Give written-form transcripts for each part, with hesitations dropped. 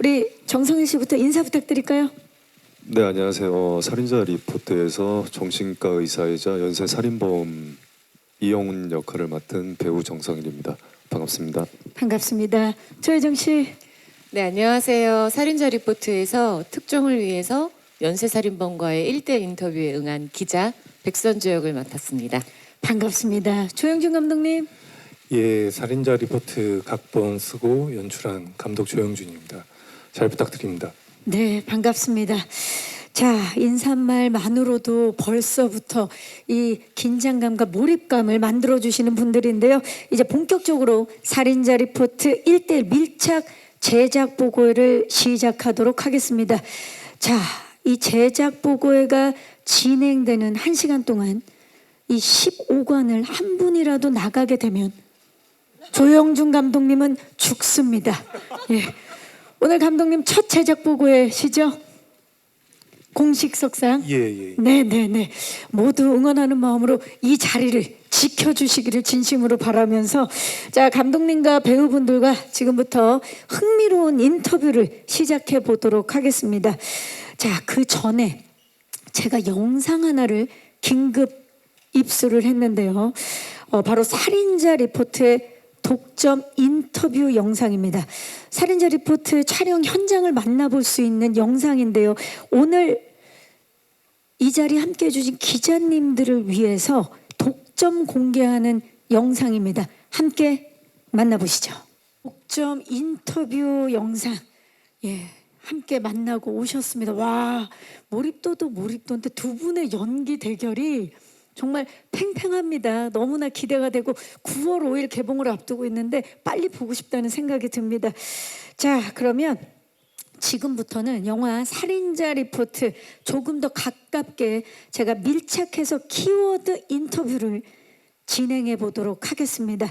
우리 정성일 씨부터 인사 부탁드릴까요? 네, 안녕하세요. 살인자 리포트에서 정신과 의사이자 연쇄 살인범 이영훈 역할을 맡은 배우 정성일입니다. 반갑습니다. 반갑습니다. 조혜정 씨. 네, 안녕하세요. 살인자 리포트에서 특종을 위해서 연쇄살인범과의 1대1 인터뷰에 응한 기자 백선주 역을 맡았습니다. 반갑습니다. 조영준 감독님. 예, 살인자 리포트 각본 쓰고 연출한 감독 조영준입니다. 잘 부탁드립니다. 네, 반갑습니다. 자, 인사말만으로도 벌써부터 이 긴장감과 몰입감을 만들어주시는 분들인데요. 이제 본격적으로 살인자 리포트 1대1 밀착 제작 보고회를 시작하도록 하겠습니다. 자, 이 제작 보고회가 진행되는 1시간 동안 이 15관을 한 분이라도 나가게 되면 조영준 감독님은 죽습니다. 예. 오늘 감독님 첫 제작 보고회시죠? 공식석상. 예. 네네네. 모두 응원하는 마음으로 이 자리를 지켜주시기를 진심으로 바라면서, 자, 감독님과 배우분들과 지금부터 흥미로운 인터뷰를 시작해 보도록 하겠습니다. 자, 그 전에 제가 영상 하나를 긴급 입수를 했는데요. 바로 살인자 리포트의 독점 인터뷰 영상입니다. 살인자 리포트 촬영 현장을 만나볼 수 있는 영상인데요. 오늘 이 자리에 함께해 주신 기자님들을 위해서 독점 공개하는 영상입니다. 함께 만나보시죠. 독점 인터뷰 영상, 예, 함께 만나고 오셨습니다. 와, 몰입도도 몰입도인데 두 분의 연기 대결이 정말 팽팽합니다. 너무나 기대가 되고 9월 5일 개봉을 앞두고 있는데 빨리 보고 싶다는 생각이 듭니다. 자, 그러면 지금부터는 영화 살인자 리포트 조금 더 가깝게 제가 밀착해서 키워드 인터뷰를 진행해 보도록 하겠습니다.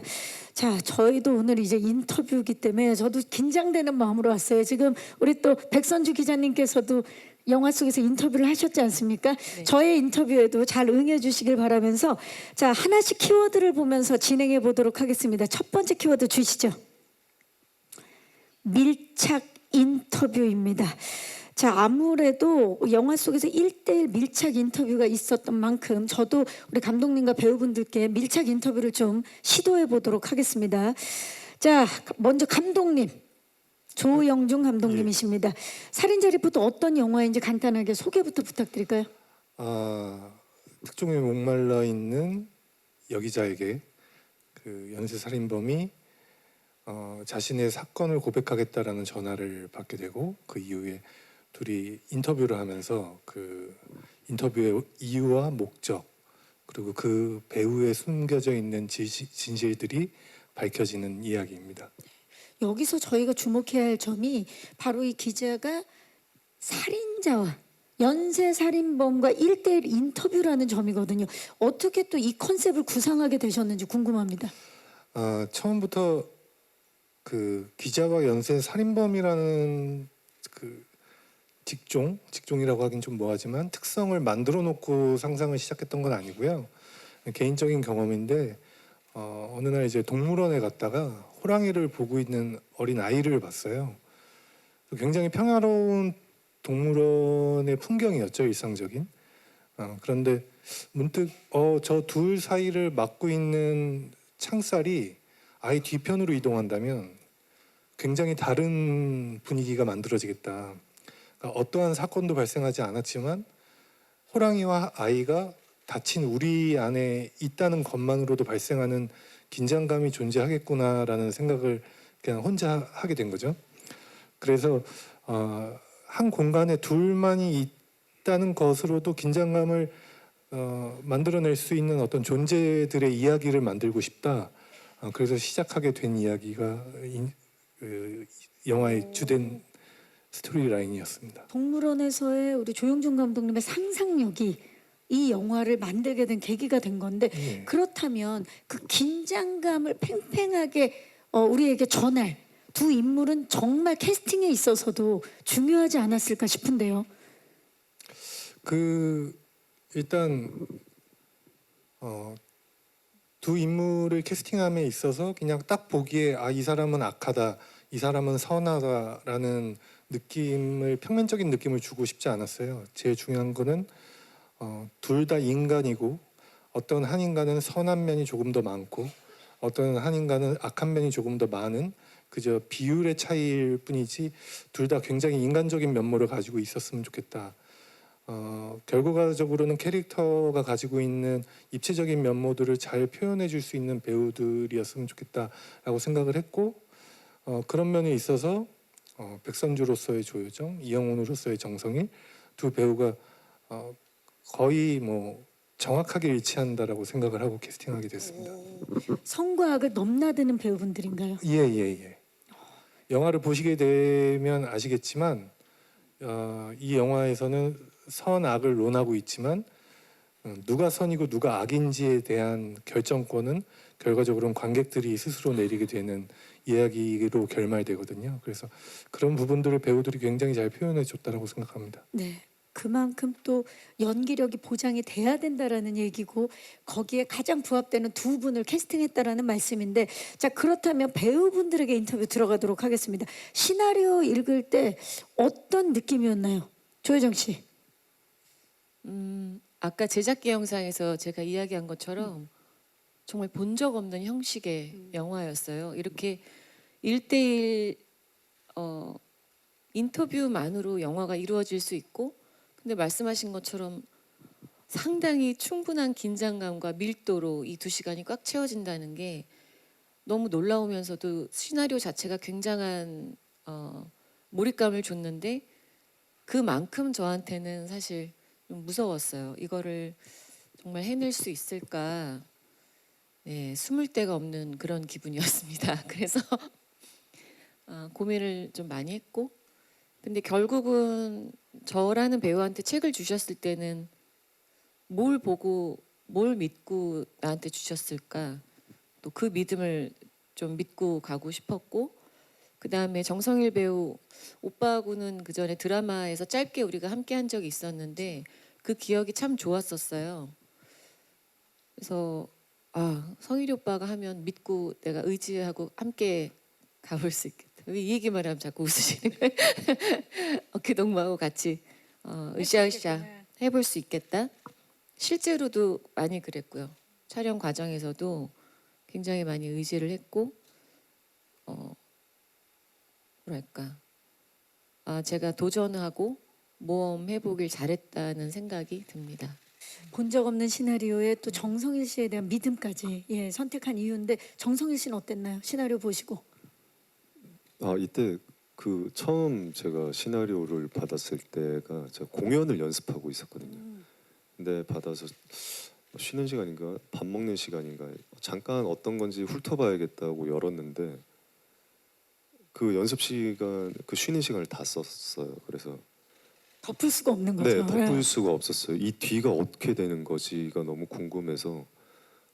자, 저희도 오늘 이제 인터뷰이기 때문에 저도 긴장되는 마음으로 왔어요. 지금 우리 또 백선주 기자님께서도 영화 속에서 인터뷰를 하셨지 않습니까? 네. 저의 인터뷰에도 잘 응해 주시길 바라면서, 자, 하나씩 키워드를 보면서 진행해 보도록 하겠습니다. 첫 번째 키워드 주시죠. 밀착 인터뷰입니다. 자, 아무래도 영화 속에서 1대1 밀착 인터뷰가 있었던 만큼 저도 우리 감독님과 배우분들께 밀착 인터뷰를 좀 시도해 보도록 하겠습니다. 자, 먼저 감독님, 조영준 감독님이십니다. 살인자 리포트 어떤 영화인지 간단하게 소개부터 부탁드릴까요? 특종에 목말라 있는 여기자에게 그 연쇄 살인범이 자신의 사건을 고백하겠다라는 전화를 받게 되고, 그 이후에 둘이 인터뷰를 하면서 그 인터뷰의 이유와 목적, 그리고 그 배우에 숨겨져 있는 진실들이 밝혀지는 이야기입니다. 여기서 저희가 주목해야 할 점이 바로 이 기자가 살인자와 연쇄살인범과 1대1 인터뷰라는 점이거든요. 어떻게 또 이 컨셉을 구상하게 되셨는지 궁금합니다. 처음부터 그 기자와 연쇄 살인범이라는 그 직종이라고 하긴 좀 뭐하지만 특성을 만들어 놓고 상상을 시작했던 건 아니고요. 개인적인 경험인데, 어느 날 이제 동물원에 갔다가 호랑이를 보고 있는 어린 아이를 봤어요. 굉장히 평화로운 동물원의 풍경이었죠, 일상적인. 그런데 문득 저 둘 사이를 막고 있는 창살이 아이 뒤편으로 이동한다면 굉장히 다른 분위기가 만들어지겠다. 그러니까 어떠한 사건도 발생하지 않았지만 호랑이와 아이가 다친 우리 안에 있다는 것만으로도 발생하는 긴장감이 존재하겠구나라는 생각을 그냥 혼자 하게 된 거죠. 그래서 한 공간에 둘만이 있다는 것으로도 긴장감을 만들어낼 수 있는 어떤 존재들의 이야기를 만들고 싶다. 그래서 시작하게 된 이야기가 영화의 주된 스토리 라인이었습니다. 동물원에서의 우리 조영준 감독님의 상상력이 이 영화를 만들게 된 계기가 된 건데, 네. 그렇다면 그 긴장감을 팽팽하게 우리에게 전할 두 인물은 정말 캐스팅에 있어서도 중요하지 않았을까 싶은데요. 일단 두 인물을 캐스팅함에 있어서 그냥 딱 보기에 이 사람은 악하다, 이 사람은 선하다라는 느낌을 평면적인 느낌을 주고 싶지 않았어요. 제일 중요한 거는 둘 다 인간이고 어떤 한 인간은 선한 면이 조금 더 많고 어떤 한 인간은 악한 면이 조금 더 많은 그저 비율의 차이일 뿐이지 둘 다 굉장히 인간적인 면모를 가지고 있었으면 좋겠다. 결과적으로는 캐릭터가 가지고 있는 입체적인 면모들을 잘 표현해 줄 수 있는 배우들이었으면 좋겠다라고 생각을 했고 그런 면에 있어서 백선주로서의 조효정, 이영훈으로서의 정성일 두 배우가 거의 뭐 정확하게 일치한다라고 생각을 하고 캐스팅하게 됐습니다. 성과 악을 넘나드는 배우분들인가요? 예. 영화를 보시게 되면 아시겠지만 이 영화에서는 선악을 논하고 있지만 누가 선이고 누가 악인지에 대한 결정권은 결과적으로는 관객들이 스스로 내리게 되는 이야기로 결말되거든요. 그래서 그런 부분들을 배우들이 굉장히 잘 표현해 줬다라고 생각합니다. 네. 그만큼 또 연기력이 보장이 돼야 된다라는 얘기고 거기에 가장 부합되는 두 분을 캐스팅했다라는 말씀인데 자 그렇다면 배우분들에게 인터뷰 들어가도록 하겠습니다. 시나리오 읽을 때 어떤 느낌이었나요? 조혜정 씨. 아까 제작기 영상에서 제가 이야기한 것처럼 정말 본 적 없는 형식의 영화였어요. 이렇게 1대1 인터뷰만으로 영화가 이루어질 수 있고 근데 말씀하신 것처럼 상당히 충분한 긴장감과 밀도로 이 2시간이 꽉 채워진다는 게 너무 놀라우면서도 시나리오 자체가 굉장한 몰입감을 줬는데 그만큼 저한테는 사실 좀 무서웠어요. 이거를 정말 해낼 수 있을까? 네, 숨을 데가 없는 그런 기분이었습니다. 그래서 고민을 좀 많이 했고 근데 결국은 저라는 배우한테 책을 주셨을 때는 뭘 보고 뭘 믿고 나한테 주셨을까? 또 그 믿음을 좀 믿고 가고 싶었고 그 다음에 정성일 배우 오빠하고는 그 전에 드라마에서 짧게 우리가 함께 한 적이 있었는데 그 기억이 참 좋았었어요. 그래서 성일이 오빠가 하면 믿고 내가 의지하고 함께 가볼 수 있겠다. 왜 이 얘기만 하면 자꾸 웃으시는 거예요? 어깨동무하고 같이 으쌰으쌰 해볼 수 있겠다. 실제로도 많이 그랬고요. 촬영 과정에서도 굉장히 많이 의지를 했고 뭐랄까 제가 도전하고 모험해보길 잘했다는 생각이 듭니다. 본 적 없는 시나리오에 또 정성일 씨에 대한 믿음까지 선택한 이유인데 정성일 씨는 어땠나요? 시나리오 보시고. 이때 그 처음 제가 시나리오를 받았을 때가 제가 공연을 연습하고 있었거든요. 근데 받아서 쉬는 시간인가 밥 먹는 시간인가 잠깐 어떤 건지 훑어봐야겠다고 열었는데 그 연습 시간 그 쉬는 시간을 다 썼어요. 그래서 덮을 수가 없는 거죠. 네, 덮을 수가 없었어요. 이 뒤가 어떻게 되는 거지가 너무 궁금해서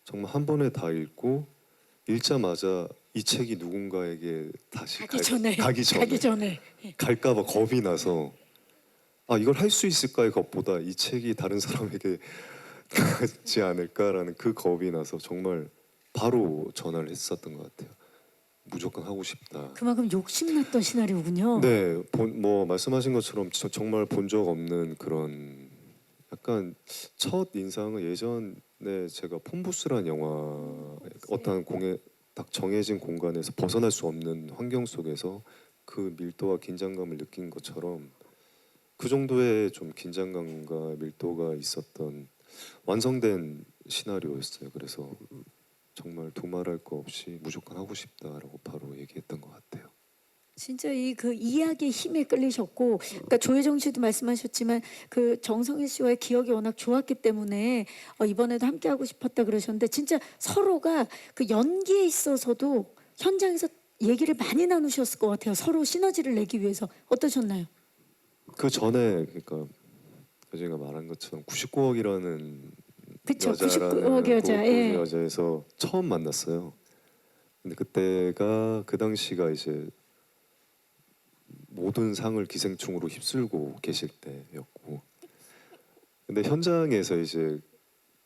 정말 한 번에 다 읽고 읽자마자 이 책이 누군가에게 다시 가기 전에 갈까봐 겁이 나서 이걸 할 수 있을까의 것보다 이 책이 다른 사람에게 가지 않을까라는 그 겁이 나서 정말 바로 전화를 했었던 것 같아요. 무조건 하고 싶다. 그만큼 욕심났던 시나리오군요. 네, 뭐 말씀하신 것처럼 정말 본 적 없는 그런 약간 첫 인상은 예전에 제가 폰부스라는 영화 어떤 딱 정해진 공간에서 벗어날 수 없는 환경 속에서 그 밀도와 긴장감을 느낀 것처럼 그 정도의 좀 긴장감과 밀도가 있었던 완성된 시나리오였어요. 그래서 정말 두말할 거 없이 무조건 하고 싶다라고 바로 얘기했던 것 같아요. 진짜 이 그 이야기의 힘에 끌리셨고, 그러니까 조혜정 씨도 말씀하셨지만 그 정성일 씨와의 기억이 워낙 좋았기 때문에 이번에도 함께 하고 싶었다 그러셨는데 진짜 서로가 그 연기에 있어서도 현장에서 얘기를 많이 나누셨을 것 같아요. 서로 시너지를 내기 위해서 어떠셨나요? 그 전에 그러니까 제가 말한 것처럼 99억이라는 그쵸, 여자라는 99억 여자, 예. 여자에서 처음 만났어요. 근데 그때가 그 당시가 이제 모든 상을 기생충으로 휩쓸고 계실 때였고, 근데 현장에서 이제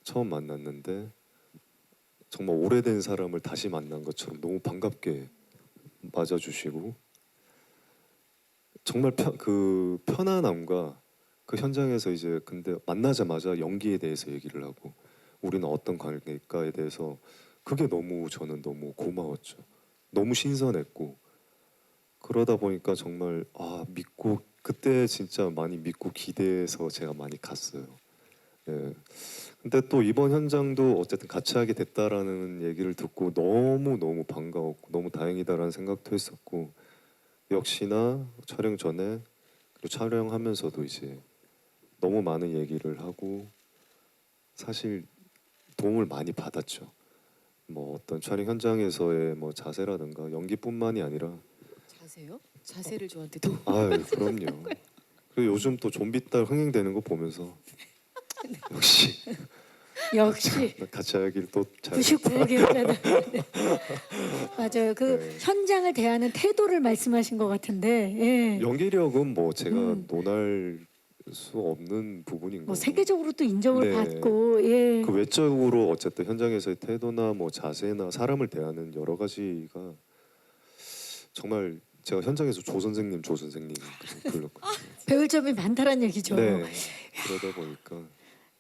처음 만났는데 정말 오래된 사람을 다시 만난 것처럼 너무 반갑게 맞아주시고 정말 그 편안함과 그 현장에서 이제 근데 만나자마자 연기에 대해서 얘기를 하고 우리는 어떤 관계일까에 대해서 그게 너무 저는 너무 고마웠죠. 너무 신선했고 그러다 보니까 정말 믿고 그때 진짜 많이 믿고 기대해서 제가 많이 갔어요. 예. 근데 또 이번 현장도 어쨌든 같이 하게 됐다라는 얘기를 듣고 너무 너무 반가웠고 너무 다행이다라는 생각도 했었고 역시나 촬영 전에 그리고 촬영하면서도 이제 너무 많은 얘기를 하고 사실 도움을 많이 받았죠. 뭐 어떤 촬영 현장에서의 뭐 자세라든가 연기뿐만이 아니라 자세요? 자세를 저한테 도. 그럼요. 그리고 요즘 또 좀비딸 흥행되는 거 보면서 역시 역시 같이 하길 또 잘. 99억이었잖아요. 맞아요. 그 네. 현장을 대하는 태도를 말씀하신 것 같은데, 예. 연기력은 뭐 제가 음. 논할 수 없는 부분인 뭐 거고. 세계적으로 또 인정을 네. 받고, 예. 그 외적으로 어쨌든 현장에서의 태도나 뭐 자세나 사람을 대하는 여러 가지가 정말 제가 현장에서 조 선생님 불렀거든요. 배울 점이 많다는 얘기죠. 네. 그러다 보니까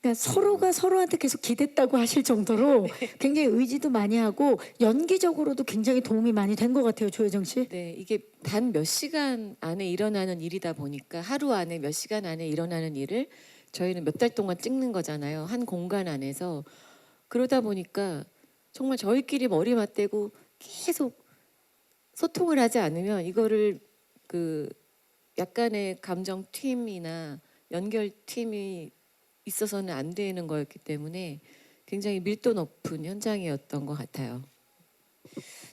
그러니까 서로가 서로한테 계속 기댔다고 하실 정도로 굉장히 의지도 많이 하고 연기적으로도 굉장히 도움이 많이 된 것 같아요, 조혜정 씨. 네, 이게 단 몇 시간 안에 일어나는 일이다 보니까 하루 안에 몇 시간 안에 일어나는 일을 저희는 몇 달 동안 찍는 거잖아요. 한 공간 안에서. 그러다 보니까 정말 저희끼리 머리 맞대고 계속 소통을 하지 않으면 이거를 그 약간의 감정 팀이나 연결 팀이 있어서는 안 되는 거였기 때문에 굉장히 밀도 높은 현장이었던 것 같아요.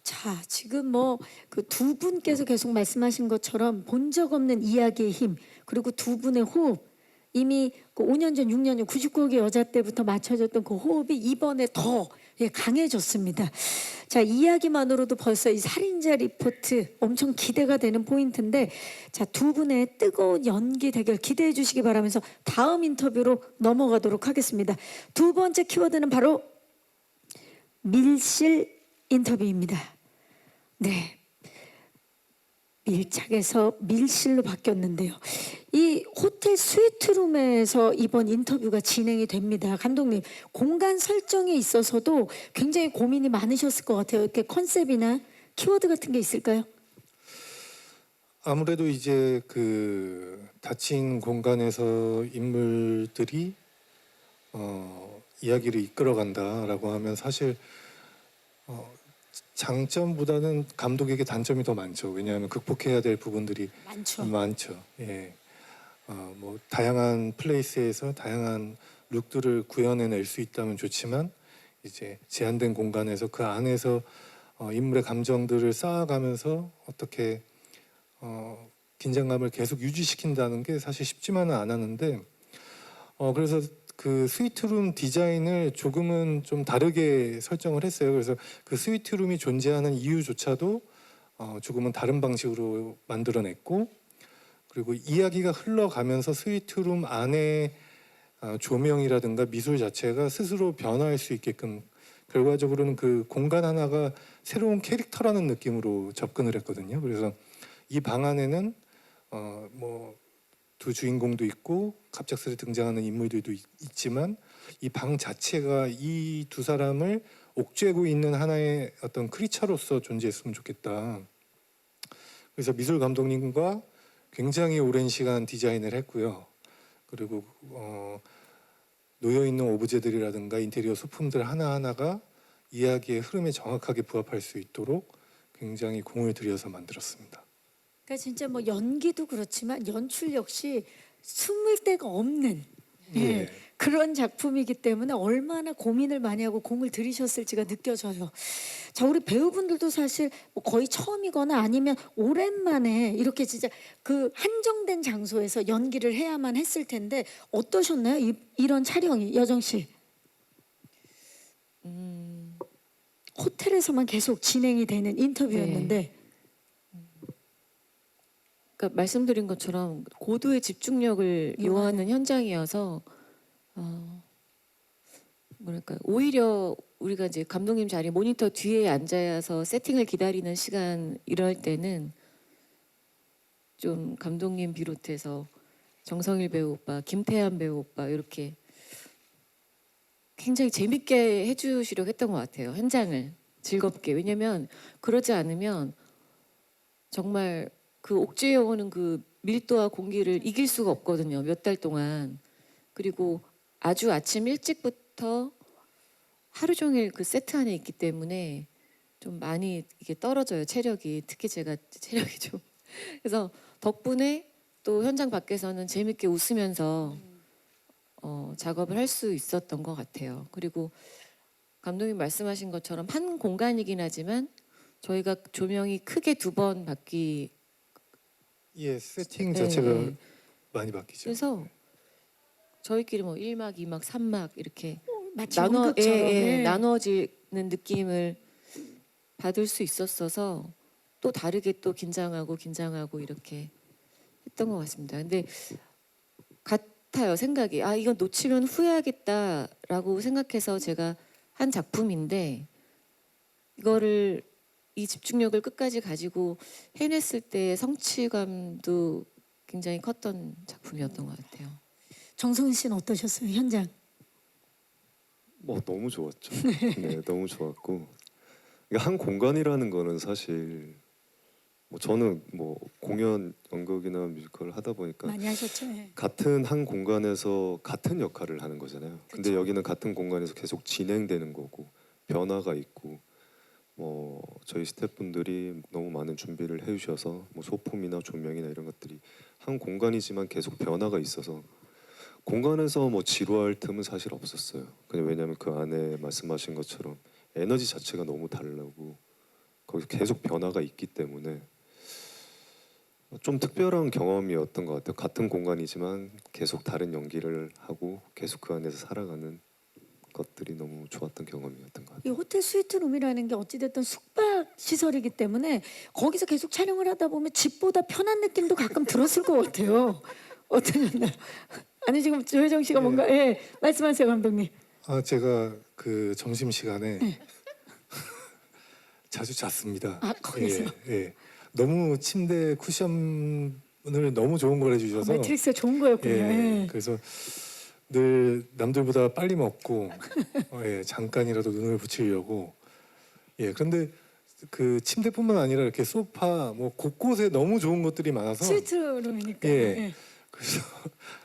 자, 지금 뭐 그 두 분께서 계속 말씀하신 것처럼 본 적 없는 이야기의 힘, 그리고 두 분의 호흡, 이미 그 5년 전, 6년 전 99억의 여자 때부터 맞춰졌던 그 호흡이 이번에 더 강해졌습니다. 자, 이야기만으로도 벌써 이 살인자 리포트 엄청 기대가 되는 포인트인데, 자, 두 분의 뜨거운 연기 대결 기대해 주시기 바라면서 다음 인터뷰로 넘어가도록 하겠습니다. 두 번째 키워드는 바로 밀실 인터뷰입니다. 네. 밀착에서 밀실로 바뀌었는데요. 이 호텔 스위트룸에서 이번 인터뷰가 진행이 됩니다. 감독님, 공간 설정에 있어서도 굉장히 고민이 많으셨을 것 같아요. 이렇게 컨셉이나 키워드 같은 게 있을까요? 아무래도 이제 그 닫힌 공간에서 인물들이 이야기를 이끌어간다라고 하면 사실 장점보다는 감독에게 단점이 더 많죠. 왜냐하면 극복해야 될 부분들이 많죠. 예. 뭐 다양한 플레이스에서 다양한 룩들을 구현해낼 수 있다면 좋지만 이제 제한된 공간에서 그 안에서 인물의 감정들을 쌓아가면서 어떻게 긴장감을 계속 유지시킨다는 게 사실 쉽지만은 않았는데 그래서 그 스위트룸 디자인을 조금은 좀 다르게 설정을 했어요. 그래서 그 스위트룸이 존재하는 이유조차도 조금은 다른 방식으로 만들어냈고, 그리고 이야기가 흘러가면서 스위트룸 안에 조명이라든가 미술 자체가 스스로 변화할 수 있게끔 결과적으로는 그 공간 하나가 새로운 캐릭터라는 느낌으로 접근을 했거든요. 그래서 이 방 안에는 뭐 두 주인공도 있고 갑작스레 등장하는 인물들도 있지만 이 방 자체가 이 두 사람을 옥죄고 있는 하나의 어떤 크리처로서 존재했으면 좋겠다. 그래서 미술 감독님과 굉장히 오랜 시간 디자인을 했고요. 그리고 놓여 있는 오브제들이라든가 인테리어 소품들 하나하나가 이야기의 흐름에 정확하게 부합할 수 있도록 굉장히 공을 들여서 만들었습니다. 그러니까 진짜 뭐 연기도 그렇지만 연출 역시 숨을 데가 없는 예. 그런 작품이기 때문에 얼마나 고민을 많이 하고 공을 들이셨을지가 느껴져요. 자, 우리 배우분들도 사실 뭐 거의 처음이거나 아니면 오랜만에 이렇게 진짜 그 한정된 장소에서 연기를 해야만 했을 텐데 어떠셨나요? 이런 촬영이, 여정 씨? 호텔에서만 계속 진행이 되는 인터뷰였는데 그러니까 말씀드린 것처럼 고도의 집중력을 요하는 현장이어서 뭐랄까 오히려 우리가 이제 감독님 자리 모니터 뒤에 앉아서 세팅을 기다리는 시간 이럴 때는 좀 감독님 비롯해서 정성일 배우 오빠, 김태한 배우 오빠 이렇게 굉장히 재밌게 해주시려고 했던 것 같아요. 현장을 즐겁게. 왜냐면 그러지 않으면 정말 그 옥죄어 오는 그 밀도와 공기를 이길 수가 없거든요. 몇 달 동안. 그리고 아주 아침 일찍부터 하루 종일 그 세트 안에 있기 때문에 좀 많이 이게 떨어져요. 체력이. 특히 제가 체력이 좀. 그래서 덕분에 또 현장 밖에서는 재밌게 웃으면서 작업을 할 수 있었던 것 같아요. 그리고 감독님 말씀하신 것처럼 한 공간이긴 하지만 저희가 조명이 크게 2번 바뀌. 예, 세팅 네, 자체가 네. 많이 바뀌죠. 그래서 저희끼리 뭐 1막, 2막, 3막 이렇게 마치 연극처럼. 예. 나눠지는 느낌을 받을 수 있었어서 또 다르게 또 긴장하고 이렇게 했던 것 같습니다. 근데 같아요 생각이. 아 이건 놓치면 후회하겠다라고 생각해서 제가 한 작품인데 이거를 이 집중력을 끝까지 가지고 해냈을 때 성취감도 굉장히 컸던 작품이었던 것 같아요. 정성훈 씨는 어떠셨어요 현장? 뭐 너무 좋았죠. 네, 너무 좋았고 그러니까 한 공간이라는 거는 사실 뭐 저는 뭐 공연, 연극이나 뮤지컬 하다 보니까 많이 하셨죠. 예. 같은 한 공간에서 같은 역할을 하는 거잖아요. 근데 그쵸. 여기는 같은 공간에서 계속 진행되는 거고 변화가 있고 뭐 저희 스태프분들이 너무 많은 준비를 해주셔서 뭐 소품이나 조명이나 이런 것들이 한 공간이지만 계속 변화가 있어서 공간에서 뭐 지루할 틈은 사실 없었어요. 그냥 왜냐하면 그 안에 말씀하신 것처럼 에너지 자체가 너무 다르고 거기서 계속 변화가 있기 때문에 좀 특별한 경험이었던 것 같아요. 같은 공간이지만 계속 다른 연기를 하고 계속 그 안에서 살아가는 것들이 너무 좋았던 경험이었던 것 이 같아요. 호텔 스위트룸이라는 게 어찌됐든 숙박 시설이기 때문에 거기서 계속 촬영을 하다 보면 집보다 편한 느낌도 가끔 들었을 것 같아요. 어떠셨나요? 아니 지금 조혜정 씨가 뭔가 말씀하세요 감독님. 아 제가 그 점심 시간에 자주 잤습니다. 아, 거기서? 예. 너무 침대 쿠션을 너무 좋은 걸 해주셔서 매트릭스가 좋은 거였군요. 예. 그래서 늘 남들보다 빨리 먹고 잠깐이라도 눈을 붙이려고 그런데 그 침대뿐만 아니라 이렇게 소파 뭐 곳곳에 너무 좋은 것들이 많아서 스위트룸이니까. 예. 그래서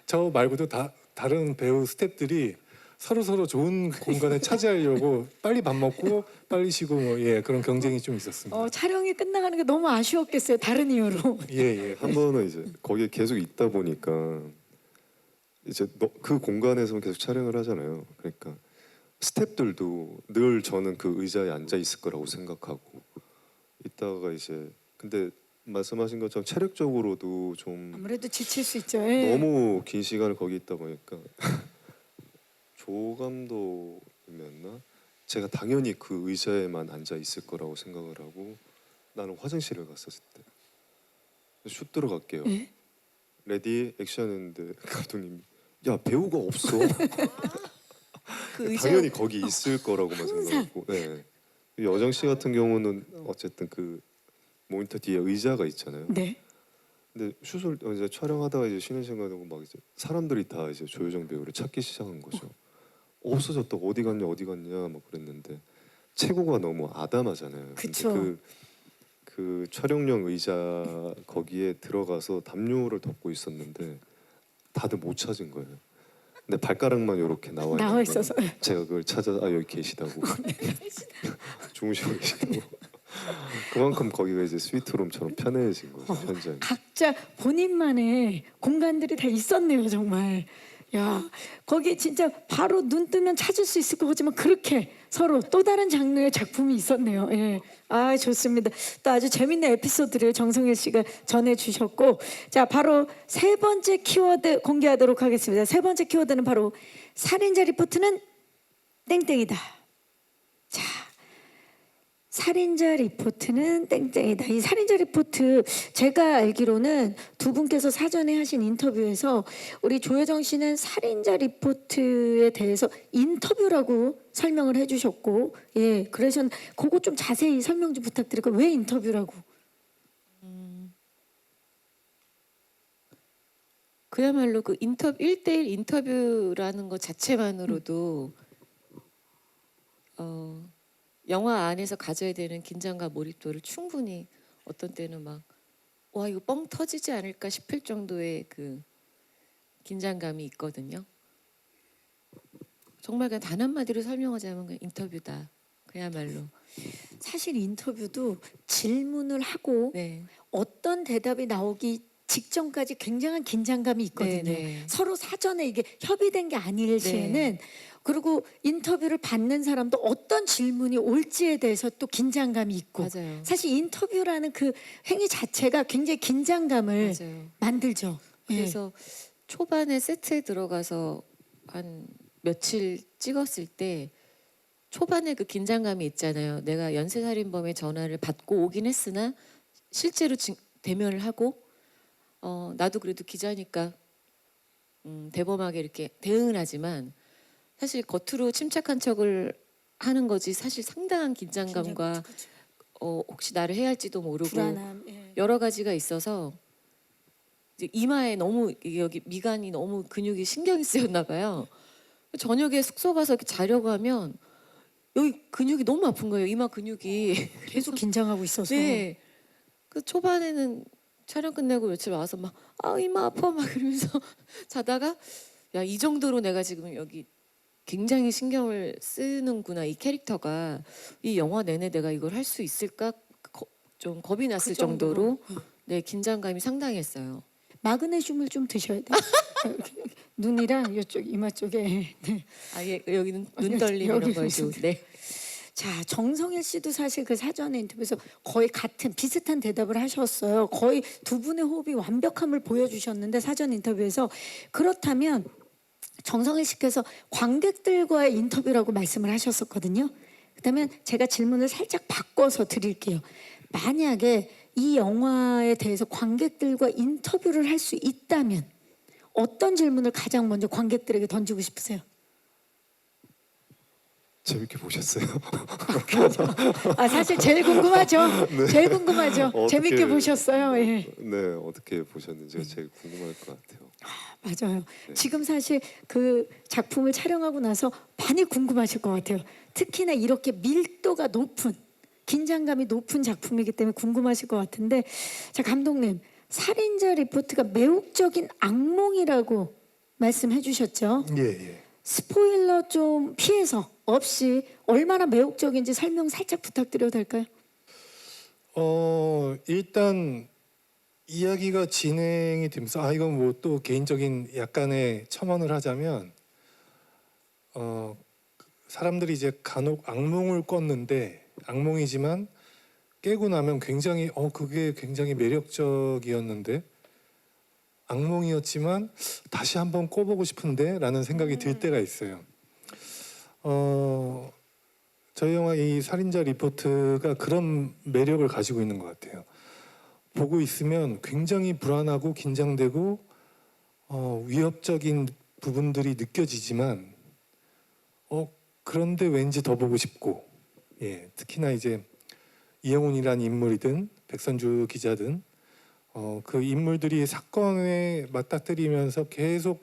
저 말고도 다른 배우 스태프들이 서로 좋은 공간을 차지하려고 빨리 밥 먹고 빨리 쉬고 뭐 그런 경쟁이 좀 있었습니다. 촬영이 끝나가는 게 너무 아쉬웠겠어요. 다른 이유로. 한 번은 이제 거기에 계속 있다 보니까 이제 그 공간에서 계속 촬영을 하잖아요. 그러니까 스태프들도 늘 저는 그 의자에 앉아 있을 거라고 생각하고 있다가 이제 근데 말씀하신 것처럼 체력적으로도 좀 아무래도 지칠 수 있죠. 예. 너무 긴 시간을 거기 있다 보니까 조 감독이었나? 제가 당연히 그 의자에만 앉아 있을 거라고 생각을 하고 나는 화장실을 갔었을 때 슛 들어갈게요. 예? 레디 액션 했는데 감독님이 야 배우가 없어. 그 의자 당연히 거기 있을 거라고만 생각하고. 네. 여정 씨 같은 경우는 어쨌든 그 모니터 뒤에 의자가 있잖아요. 네. 근데 슛을 이제 촬영하다가 이제 쉬는 시간에 막 이제 사람들이 다 이제 조효정 배우를 찾기 시작한 거죠. 없어졌다 어디 갔냐 막 그랬는데 체구가 너무 아담하잖아요. 그쵸. 근데 그 촬영용 의자 거기에 들어가서 담요를 덮고 있었는데 다들 못 찾은 거예요. 근데 발가락만 이렇게 나와 있어서. 제가 그걸 찾아 여기 계시다고 주무시고 계시다고 그만큼 거기가 이제 스위트룸처럼 편해진 거죠 현장이. 각자 본인만의 공간들이 다 있었네요 정말. 야 거기 진짜 바로 눈 뜨면 찾을 수 있을 것 같지만 그렇게 서로 또 다른 장르의 작품이 있었네요. 예. 아 좋습니다. 또 아주 재밌는 에피소드를 정성일 씨가 전해주셨고 자 바로 세 번째 키워드 공개하도록 하겠습니다. 세 번째 키워드는 바로 살인자 리포트는 땡땡이다. 자 살인자 리포트는 땡땡이다. 이 살인자 리포트 제가 알기로는 두 분께서 사전에 하신 인터뷰에서 우리 조여정 씨는 살인자 리포트에 대해서 인터뷰라고 설명을 해주셨고, 예, 그래서 그거 좀 자세히 설명 좀 부탁드릴게요. 왜 인터뷰라고? 그야말로 그 인터뷰 1대1 인터뷰라는 것 자체만으로도 영화 안에서 가져야 되는 긴장감 몰입도를 충분히 어떤 때는 막 와 이거 뻥 터지지 않을까 싶을 정도의 그 긴장감이 있거든요. 정말 그냥 단 한마디로 설명하자면 그냥 인터뷰다. 그야말로. 사실 인터뷰도 질문을 하고 네. 어떤 대답이 나오기 직전까지 굉장한 긴장감이 있거든요. 네. 서로 사전에 이게 협의된 게 아닐 시에는 그리고 인터뷰를 받는 사람도 어떤 질문이 올지에 대해서 또 긴장감이 있고 맞아요. 사실 인터뷰라는 그 행위 자체가 굉장히 긴장감을 맞아요. 만들죠. 예. 그래서 초반에 세트에 들어가서 한 며칠 찍었을 때 초반에 그 긴장감이 있잖아요. 내가 연쇄살인범의 전화를 받고 오긴 했으나 실제로 대면을 하고 나도 그래도 기자니까 대범하게 이렇게 대응을 하지만 사실 겉으로 침착한 척을 하는 거지 사실 상당한 긴장감과 그렇죠. 혹시 나를 해할지도 모르고 불안함. 예. 여러 가지가 있어서 이제 이마에 너무 여기 미간이 너무 근육이 신경이 쓰였나 봐요. 저녁에 숙소 가서 이렇게 자려고 하면 여기 근육이 너무 아픈 거예요. 이마 근육이. 계속 긴장하고 있어서. 네. 그 초반에는 촬영 끝내고 며칠 와서 막 이마 아파 막 그러면서 자다가 야 이 정도로 내가 지금 여기 굉장히 신경을 쓰는구나 이 캐릭터가 이 영화 내내 내가 이걸 할 수 있을까 좀 겁이 났을 그 정도로. 정도로 네 긴장감이 상당했어요. 마그네슘을 좀 드셔야 돼. 눈이랑 이쪽 이마 쪽에. 네. 예, 여기는 눈 떨림 이런 여기 거죠. 무슨- 네. 자, 정성일 씨도 사실 그 사전에 인터뷰에서 거의 같은 비슷한 대답을 하셨어요. 거의 두 분의 호흡이 완벽함을 보여주셨는데 사전 인터뷰에서 그렇다면 정성일 씨께서 관객들과의 인터뷰라고 말씀을 하셨었거든요. 그렇다면 제가 질문을 살짝 바꿔서 드릴게요. 만약에 이 영화에 대해서 관객들과 인터뷰를 할 수 있다면 어떤 질문을 가장 먼저 관객들에게 던지고 싶으세요? 재밌게 보셨어요? 사실 제일 궁금하죠. 제일 궁금하죠. 어떻게- 재밌게 보셨어요. 예. 네, 어떻게 보셨는지가 제일 궁금할 것 같아요. 맞아요. 네. 지금 사실 그 작품을 촬영하고 나서 많이 궁금하실 것 같아요. 특히나 이렇게 밀도가 높은 긴장감이 높은 작품이기 때문에 궁금하실 것 같은데 자 감독님 살인자 리포트가 매혹적인 악몽이라고 말씀해 주셨죠. 예. 스포일러 좀 피해서 없이 얼마나 매혹적인지 설명 살짝 부탁드려도 될까요? 일단 이야기가 진행이 되면서 이건 뭐 또 개인적인 약간의 첨언을 하자면 사람들이 이제 간혹 악몽을 꿨는데 악몽이지만 깨고 나면 굉장히 그게 굉장히 매력적이었는데 악몽이었지만 다시 한번 꿔보고 싶은데라는 생각이 들 때가 있어요. 저희 영화 이 살인자 리포트가 그런 매력을 가지고 있는 것 같아요. 보고 있으면 굉장히 불안하고 긴장되고 위협적인 부분들이 느껴지지만 그런데 왠지 더 보고 싶고 특히나 이제 이영훈이란 인물이든 백선주 기자든 그 인물들이 사건에 맞닥뜨리면서 계속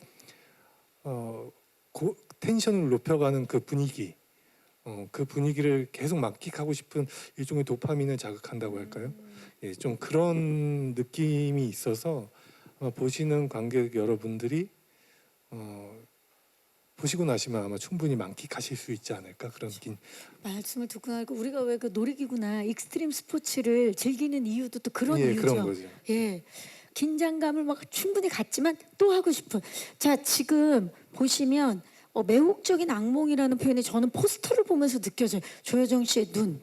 텐션을 높여가는 그 분위기 그 분위기를 계속 만끽하고 싶은 일종의 도파민을 자극한다고 할까요? 좀 그런 느낌이 있어서 보시는 관객 여러분들이 보시고 나시면 아마 충분히 만끽하실 수 있지 않을까 그런 느낌. 말씀을 듣고 나니까 우리가 왜 그 놀이기구나 익스트림 스포츠를 즐기는 이유도 또 그런 이유죠. 그런 거죠. 예, 긴장감을 막 충분히 갖지만 또 하고 싶은. 자 지금 보시면 매혹적인 악몽이라는 표현이 저는 포스터를 보면서 느껴져요. 조여정 씨의 눈,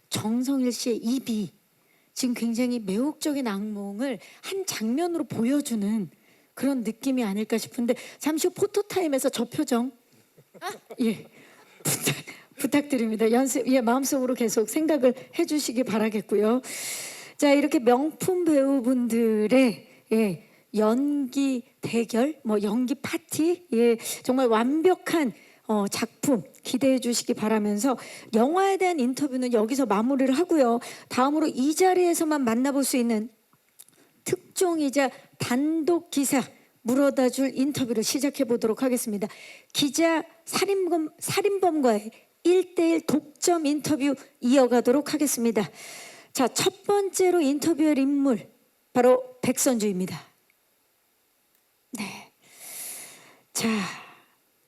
정성일 씨의 입이 지금 굉장히 매혹적인 악몽을 한 장면으로 보여주는 그런 느낌이 아닐까 싶은데 잠시 후 포토타임에서 저 표정 부탁드립니다. 연습, 마음속으로 계속 생각을 해주시기 바라겠고요. 자, 이렇게 명품 배우분들의 연기 대결, 뭐 연기 파티, 정말 완벽한 작품 기대해 주시기 바라면서 영화에 대한 인터뷰는 여기서 마무리를 하고요. 다음으로 이 자리에서만 만나볼 수 있는 특종이자 단독 기사 물어다 줄 인터뷰를 시작해 보도록 하겠습니다. 기자 살인범과의 1대1 독점 인터뷰 이어가도록 하겠습니다. 자, 첫 번째로 인터뷰할 인물 바로 백선주입니다. 네. 자,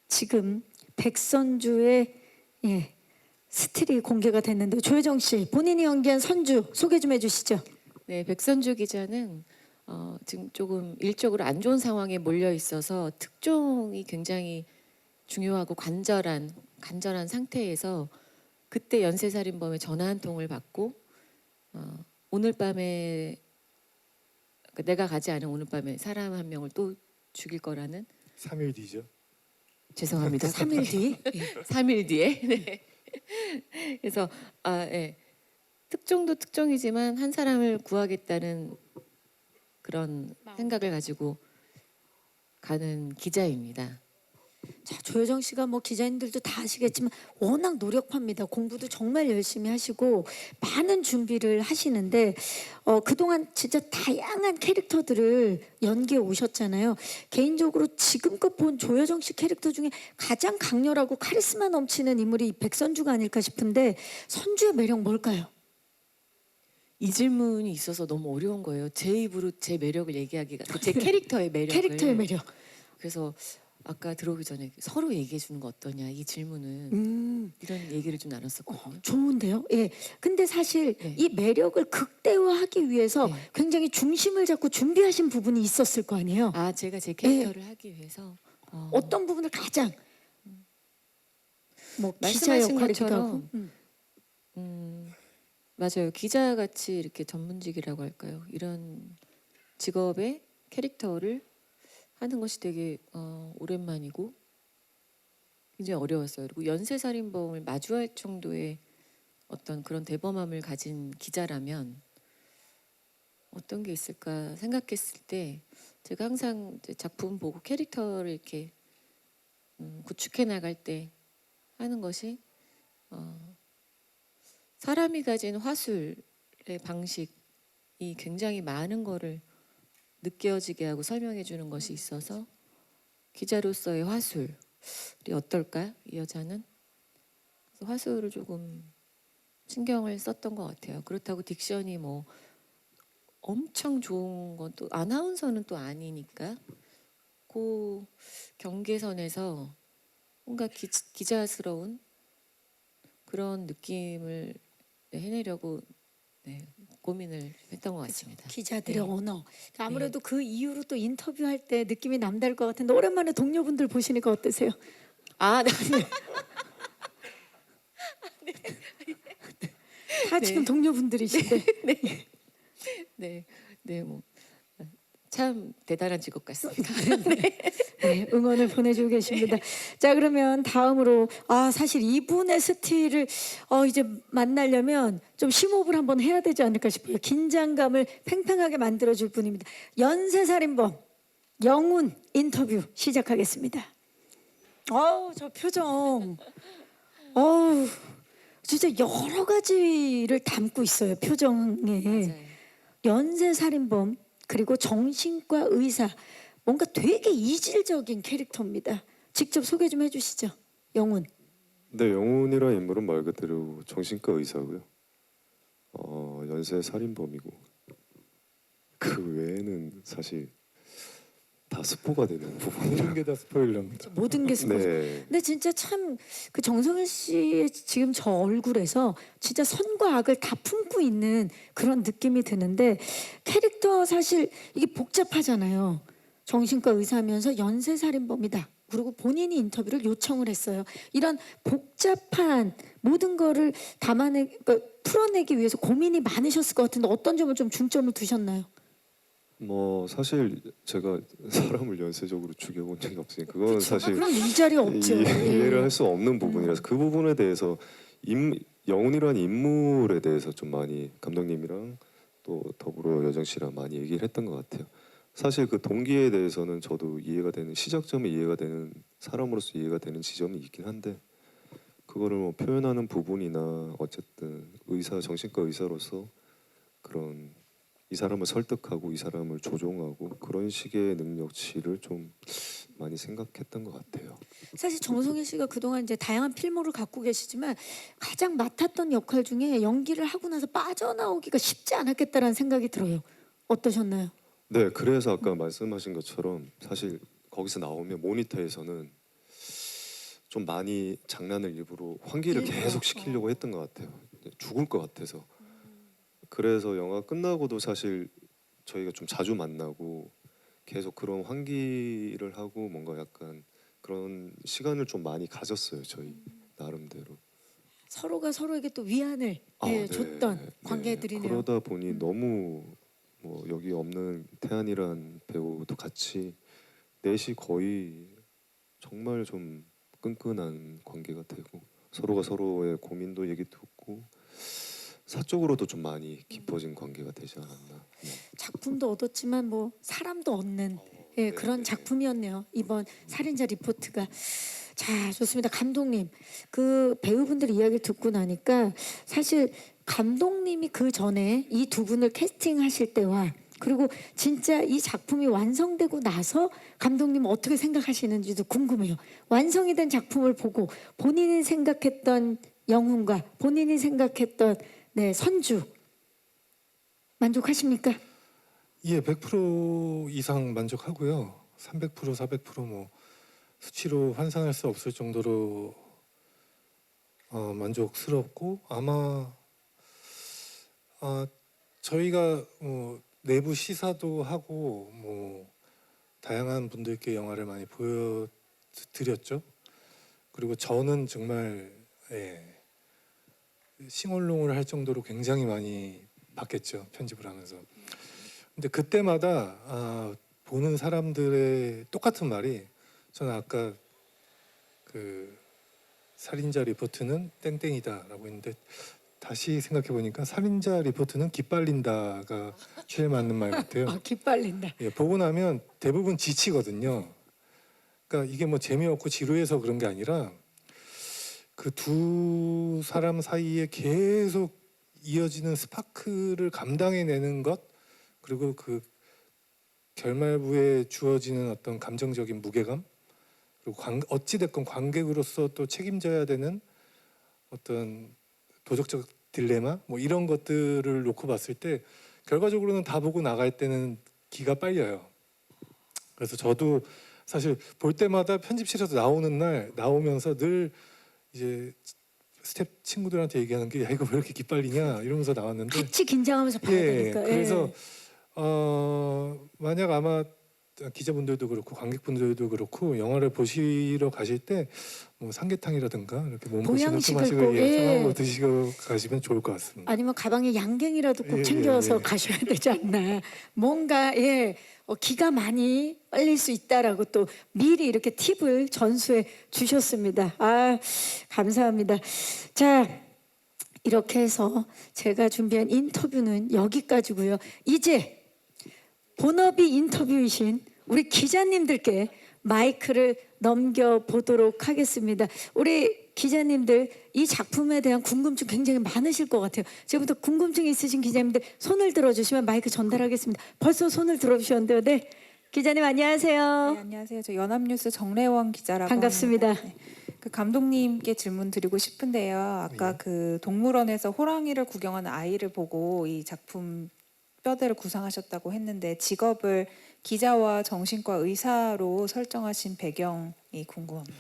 지금 백선주의 스틸이 공개가 됐는데 조혜정 씨 본인이 연기한 선주 소개 좀 해주시죠. 네, 백선주 기자는 지금 조금 일적으로 안 좋은 상황에 몰려 있어서 특종이 굉장히 중요하고 간절한 상태에서 그때 연쇄살인범의 전화 한 통을 받고 오늘 밤에 내가 가지 않은 오늘 밤에 사람 한 명을 또 죽일 거라는 3일 뒤죠. 죄송합니다. 3일 뒤. 3일 뒤에. 네. 그래서 특종도 특종이지만 한 사람을 구하겠다는 그런 생각을 가지고 가는 기자입니다. 자, 조혜정 씨가 뭐 기자님들도 다 아시겠지만 워낙 노력합니다. 공부도 정말 열심히 하시고 많은 준비를 하시는데 그동안 진짜 다양한 캐릭터들을 연기해 오셨잖아요. 개인적으로 지금껏 본 조혜정 씨 캐릭터 중에 가장 강렬하고 카리스마 넘치는 인물이 백선주가 아닐까 싶은데 선주의 매력 뭘까요? 이 질문이 있어서 너무 어려운 거예요. 제 입으로 제 매력을 얘기하기가 제 캐릭터의 매력을. 캐릭터의 매력. 그래서 아까 들어오기 전에 서로 얘기해 주는 거 어떠냐 이 질문은 이런 얘기를 좀 나눴었거든요. 좋은데요. 예. 근데 사실 네. 이 매력을 극대화하기 위해서 네. 굉장히 중심을 잡고 준비하신 부분이 있었을 거 아니에요. 아 제가 제 캐릭터를 하기 위해서 어떤 부분을 가장 뭐 기자 말씀하신 역할이기도 하고. 것처럼 맞아요. 기자같이 이렇게 전문직이라고 할까요? 이런 직업의 캐릭터를 하는 것이 되게 오랜만이고 굉장히 어려웠어요. 그리고 연쇄살인범을 마주할 정도의 어떤 그런 대범함을 가진 기자라면 어떤 게 있을까 생각했을 때 제가 항상 이제 작품 보고 캐릭터를 이렇게 구축해 나갈 때 하는 것이 사람이 가진 화술의 방식이 굉장히 많은 거를 느껴지게 하고 설명해 주는 것이 있어서 기자로서의 화술이 어떨까? 이 여자는 그래서 화술을 조금 신경을 썼던 것 같아요. 그렇다고 딕션이 뭐 엄청 좋은 건 또 아나운서는 또 아니니까 그 경계선에서 뭔가 기자스러운 그런 느낌을 해내려고 고민을 했던 것 같습니다. 기자들의 네. 언어. 아무래도 그 이후로 또 인터뷰할 때 느낌이 남다를 것 같은데 오랜만에 동료분들 보시니까 어떠세요? 아, 네. 다 지금 동료분들이신데. 네, 뭐 참 대단한 직업 같습니다. 네, 응원을 보내주고 계십니다. 자, 그러면 다음으로 사실 이분의 스틸을 이제 만나려면 좀 심호흡을 한번 해야 되지 않을까 싶어요. 긴장감을 팽팽하게 만들어줄 분입니다. 연쇄살인범 영훈 인터뷰 시작하겠습니다. 저 표정. 진짜 여러 가지를 담고 있어요. 표정에. 맞아요. 연쇄살인범 그리고 정신과 의사 뭔가 되게 이질적인 캐릭터입니다. 직접 소개 좀 해주시죠. 영훈. 네, 영훈이라는 인물은 말 그대로 정신과 의사고요. 연쇄 살인범이고 그 외에는 사실 다 스포가 되는 부분이라. 모든 게 다 스포일러입니다. 모든 게 스포. 네, 근데 진짜 참 그 정성일 씨의 지금 저 얼굴에서 진짜 선과 악을 다 품고 있는 그런 느낌이 드는데 캐릭터 사실 이게 복잡하잖아요. 정신과 의사면서 연쇄살인범이다. 그리고 본인이 인터뷰를 요청을 했어요. 이런 복잡한 모든 거를 풀어내기 위해서 고민이 많으셨을 것 같은데 어떤 점을 좀 중점을 두셨나요? 뭐 사실 제가 사람을 연쇄적으로 죽여본 적이 없으니까 그건 사실 그럼 이 자리에 없죠. 이해를 할 수 없는 부분이라서 그 부분에 대해서 영훈이라는 인물에 대해서 좀 많이 감독님이랑 또 더불어 여정 씨랑 많이 얘기를 했던 것 같아요. 사실 그 동기에 대해서는 저도 이해가 되는 시작점이 이해가 되는 사람으로서 이해가 되는 지점이 있긴 한데 그거를 뭐 표현하는 부분이나 어쨌든 의사 정신과 의사로서 그런 이 사람을 설득하고 이 사람을 조종하고 그런 식의 능력치를 좀 많이 생각했던 것 같아요. 사실 정성희 씨가 그동안 이제 다양한 필모를 갖고 계시지만 가장 맡았던 역할 중에 연기를 하고 나서 빠져나오기가 쉽지 않았겠다라는 생각이 들어요. 어떠셨나요? 네, 그래서 아까 말씀하신 것처럼 사실 거기서 나오면 모니터에서는 좀 많이 장난을 일부러 환기를 일부러. 계속 시키려고 했던 것 같아요. 죽을 것 같아서. 그래서 영화 끝나고도 사실 저희가 좀 자주 만나고 계속 그런 환기를 하고 뭔가 약간 그런 시간을 좀 많이 가졌어요. 저희 나름대로. 서로가 서로에게 또 위안을 네, 줬던 관계들이네요. 그러다 보니 너무 뭐 여기 없는 태안이란 배우도 같이 넷이 거의 정말 좀 끈끈한 관계가 되고 서로가 서로의 고민도 얘기 듣고 사적으로도 좀 많이 깊어진 관계가 되지 않았나. 네. 작품도 얻었지만 뭐 사람도 얻는 네, 그런 네. 작품이었네요. 이번 살인자 리포트가. 자, 좋습니다. 감독님, 그 배우분들 이야기를 듣고 나니까 사실 감독님이 그 전에 이 두 분을 캐스팅하실 때와 그리고 진짜 이 작품이 완성되고 나서 감독님 어떻게 생각하시는지도 궁금해요. 완성이 된 작품을 보고 본인이 생각했던 영훈과 본인이 생각했던 선주 만족하십니까? 예, 100% 이상 만족하고요. 300%, 400%뭐 수치로 환산할 수 없을 정도로 만족스럽고 아마 저희가 내부 시사도 하고 뭐 다양한 분들께 영화를 많이 보여드렸죠. 그리고 저는 정말 싱얼롱을 할 정도로 굉장히 많이 봤겠죠, 편집을 하면서. 근데 그때마다 보는 사람들의 똑같은 말이 저는 아까 그 살인자 리포트는 땡땡이다라고 했는데 다시 생각해 보니까 살인자 리포트는 기빨린다가 제일 맞는 말 같아요. 기빨린다. 예, 보고 나면 대부분 지치거든요. 그러니까 이게 뭐 재미없고 지루해서 그런 게 아니라 그 두 사람 사이에 계속 이어지는 스파크를 감당해내는 것 그리고 그 결말부에 주어지는 어떤 감정적인 무게감 그리고 어찌됐건 관객으로서 또 책임져야 되는 어떤 도덕적 딜레마 뭐 이런 것들을 놓고 봤을 때 결과적으로는 다 보고 나갈 때는 기가 빨려요. 그래서 저도 사실 볼 때마다 편집실에서 나오는 날 나오면서 늘 이제 스텝 친구들한테 얘기하는 게 야, 이거 왜 이렇게 기빨리냐 이러면서 나왔는데 같이 긴장하면서 봐야 되니까. 그래서 만약 아마 기자분들도 그렇고 관객분들도 그렇고 영화를 보시러 가실 때 뭐 삼계탕이라든가 이렇게 몸보신을 좀 보양식을 하시고 꼭, 상하고 드시고 가시면 좋을 것 같습니다. 아니면 가방에 양갱이라도 꼭 예, 챙겨서 예, 예. 가셔야 되지 않나. 뭔가 기가 많이 빨릴 수 있다라고 또 미리 이렇게 팁을 전수해 주셨습니다. 감사합니다. 자, 이렇게 해서 제가 준비한 인터뷰는 여기까지고요. 이제 본업이 인터뷰이신 우리 기자님들께 마이크를 넘겨보도록 하겠습니다. 우리 기자님들 이 작품에 대한 궁금증 굉장히 많으실 것 같아요. 지금부터 궁금증이 있으신 기자님들 손을 들어주시면 마이크 전달하겠습니다. 벌써 손을 들어주셨는데요. 네, 기자님 안녕하세요. 네, 안녕하세요. 저 연합뉴스 정래원 기자라고 반갑습니다. 합니다. 네. 그 감독님께 질문 드리고 싶은데요. 아까 그 동물원에서 호랑이를 구경하는 아이를 보고 이 작품 뼈대를 구상하셨다고 했는데 직업을 기자와 정신과 의사로 설정하신 배경이 궁금합니다.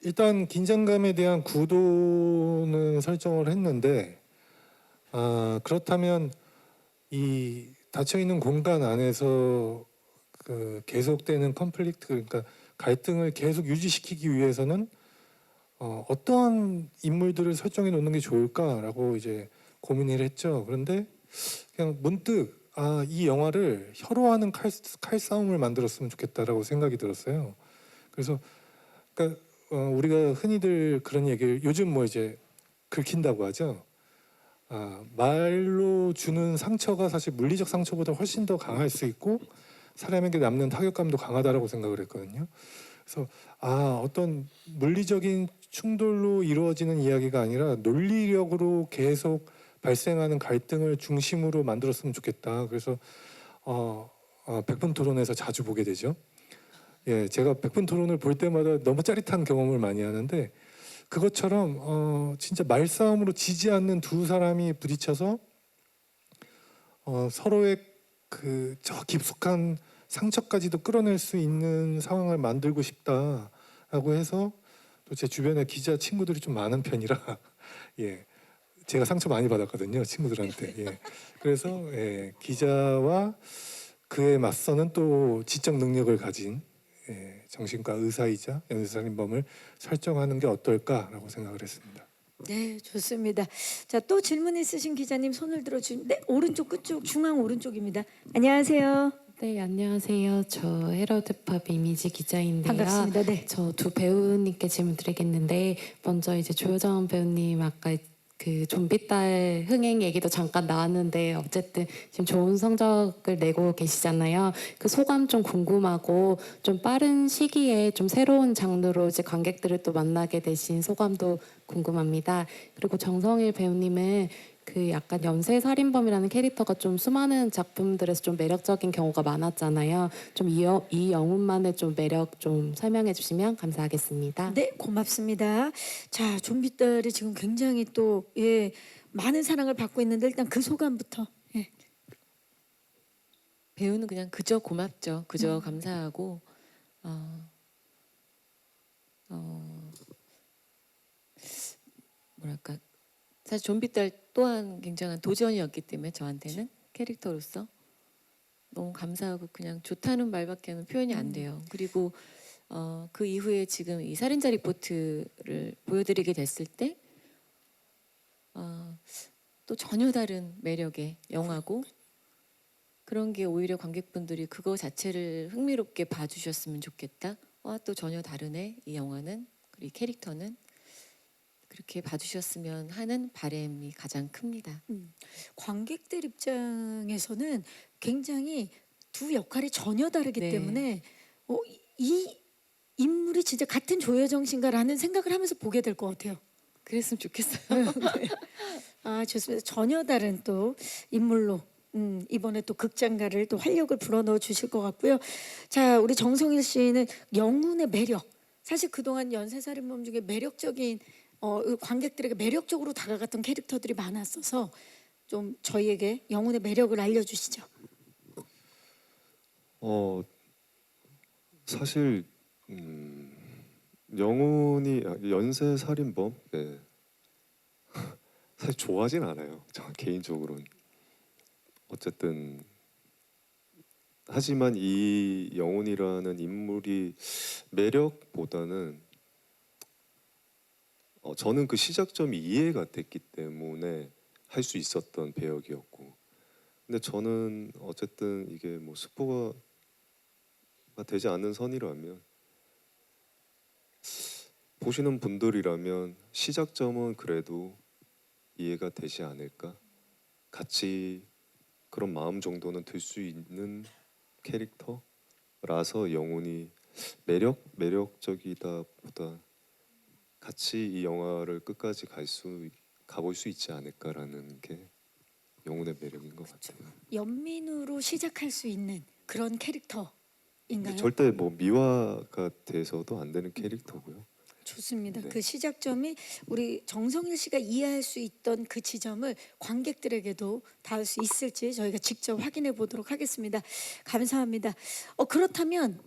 일단 긴장감에 대한 구도는 설정을 했는데 그렇다면 이 닫혀 있는 공간 안에서 그 계속되는 컨플릭트 그러니까 갈등을 계속 유지시키기 위해서는 어떤 인물들을 설정해 놓는 게 좋을까라고 이제 고민을 했죠. 그런데 그냥 문득 이 영화를 혀로하는 칼싸움을 만들었으면 좋겠다라고 생각이 들었어요. 그래서 그러니까 우리가 흔히들 그런 얘기를 요즘 뭐 이제 긁힌다고 하죠. 말로 주는 상처가 사실 물리적 상처보다 훨씬 더 강할 수 있고 사람에게 남는 타격감도 강하다라고 생각을 했거든요. 그래서 어떤 물리적인 충돌로 이루어지는 이야기가 아니라 논리력으로 계속 발생하는 갈등을 중심으로 만들었으면 좋겠다. 그래서 백분 토론에서 자주 보게 되죠. 예, 제가 백분 토론을 볼 때마다 너무 짜릿한 경험을 많이 하는데 그것처럼 진짜 말싸움으로 지지 않는 두 사람이 부딪혀서 서로의 그 저 깊숙한 상처까지도 끌어낼 수 있는 상황을 만들고 싶다라고 해서 또 제 주변에 기자 친구들이 좀 많은 편이라 예, 제가 상처 많이 받았거든요 친구들한테. 예, 그래서 기자와 그에 맞서는 또 지적 능력을 가진 정신과 의사이자 연쇄살인범을 설정하는 게 어떨까라고 생각을 했습니다. 네, 좋습니다. 자, 또 질문 있으신 기자님 손을 들어주시면 네, 오른쪽 끝쪽 중앙 오른쪽입니다. 안녕하세요. 네, 안녕하세요. 저 헤럴드팝 이미지 기자인데요. 반갑습니다. 네. 저 두 배우님께 질문 드리겠는데 먼저 이제 조여정 배우님 아까 그 좀비딸 흥행 얘기도 잠깐 나왔는데 어쨌든 지금 좋은 성적을 내고 계시잖아요. 그 소감 좀 궁금하고 좀 빠른 시기에 좀 새로운 장르로 이제 관객들을 또 만나게 되신 소감도 궁금합니다. 그리고 정성일 배우님은 그 약간 연쇄살인범이라는 캐릭터가 좀 수많은 작품들에서 좀 매력적인 경우가 많았잖아요. 좀 이영훈만의 좀 매력 좀 설명해 주시면 감사하겠습니다. 네, 고맙습니다. 자, 좀비딸이 지금 굉장히 또 많은 사랑을 받고 있는데 일단 그 소감부터. 예. 배우는 그냥 그저 고맙죠. 그저 감사하고 뭐랄까 사실 좀비딸 또한 굉장한 도전이었기 때문에 저한테는 캐릭터로서 너무 감사하고 그냥 좋다는 말밖에 는 표현이 안 돼요. 그리고 그 이후에 지금 이 살인자 리포트를 보여드리게 됐을 때 또 전혀 다른 매력의 영화고 그런 게 오히려 관객분들이 그거 자체를 흥미롭게 봐주셨으면 좋겠다. 또 전혀 다르네 이 영화는 그리고 이 캐릭터는 그렇게 봐주셨으면 하는 바람이 가장 큽니다. 관객들 입장에서는 굉장히 두 역할이 전혀 다르기 네. 때문에 이 인물이 진짜 같은 조여정 씨인가라는 생각을 하면서 보게 될 것 같아요. 그랬으면 좋겠어요. 좋습니다. 전혀 다른 또 인물로 이번에 또 극장가를 또 활력을 불어넣어 주실 것 같고요. 자, 우리 정성일 씨는 영훈의 매력. 사실 그동안 연쇄살인범 중에 매력적인 관객들에게 매력적으로 다가갔던 캐릭터들이 많았어서 좀 저희에게 영훈의 매력을 알려주시죠. 사실 영훈이 연쇄 살인범 사실 좋아하진 않아요. 저 개인적으로는. 어쨌든 하지만 이 영훈이라는 인물이 매력보다는 저는 그 시작점이 이해가 됐기 때문에 할 수 있었던 배역이었고, 근데 저는 어쨌든 이게 뭐 스포가 되지 않는 선이라면 보시는 분들이라면 시작점은 그래도 이해가 되지 않을까, 같이 그런 마음 정도는 들 수 있는 캐릭터라서 영훈이 매력적이다보다 같이 이 영화를 끝까지 가볼 수 있지 않을까라는 게 영훈의 매력인 것 같아요. 연민으로 시작할 수 있는 그런 캐릭터인가요? 절대 뭐 미화가 돼서도 안 되는 캐릭터고요. 좋습니다. 네. 그 시작점이 우리 정성일 씨가 이해할 수 있던 그 지점을 관객들에게도 닿을 수 있을지 저희가 직접 확인해 보도록 하겠습니다. 감사합니다. 그렇다면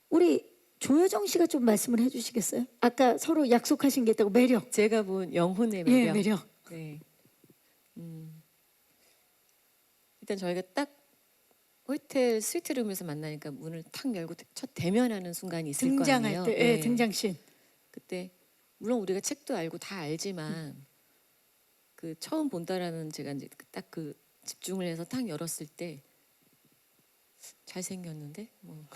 우리 조여정 씨가 좀 말씀을 해주시겠어요? 아까 서로 약속하신 게 있다고 매력. 제가 본 영혼의 매력. 예, 매력. 네. 일단 저희가 딱 호텔 스위트룸에서 만나니까 문을 탁 열고 첫 대면하는 순간이 있을 거 등장할 아니에요. 때, 네. 등장씬. 그때 물론 우리가 책도 알고 다 알지만 그 처음 본다라는 제가 이제 딱 그 집중을 해서 딱 열었을 때 잘생겼는데 뭐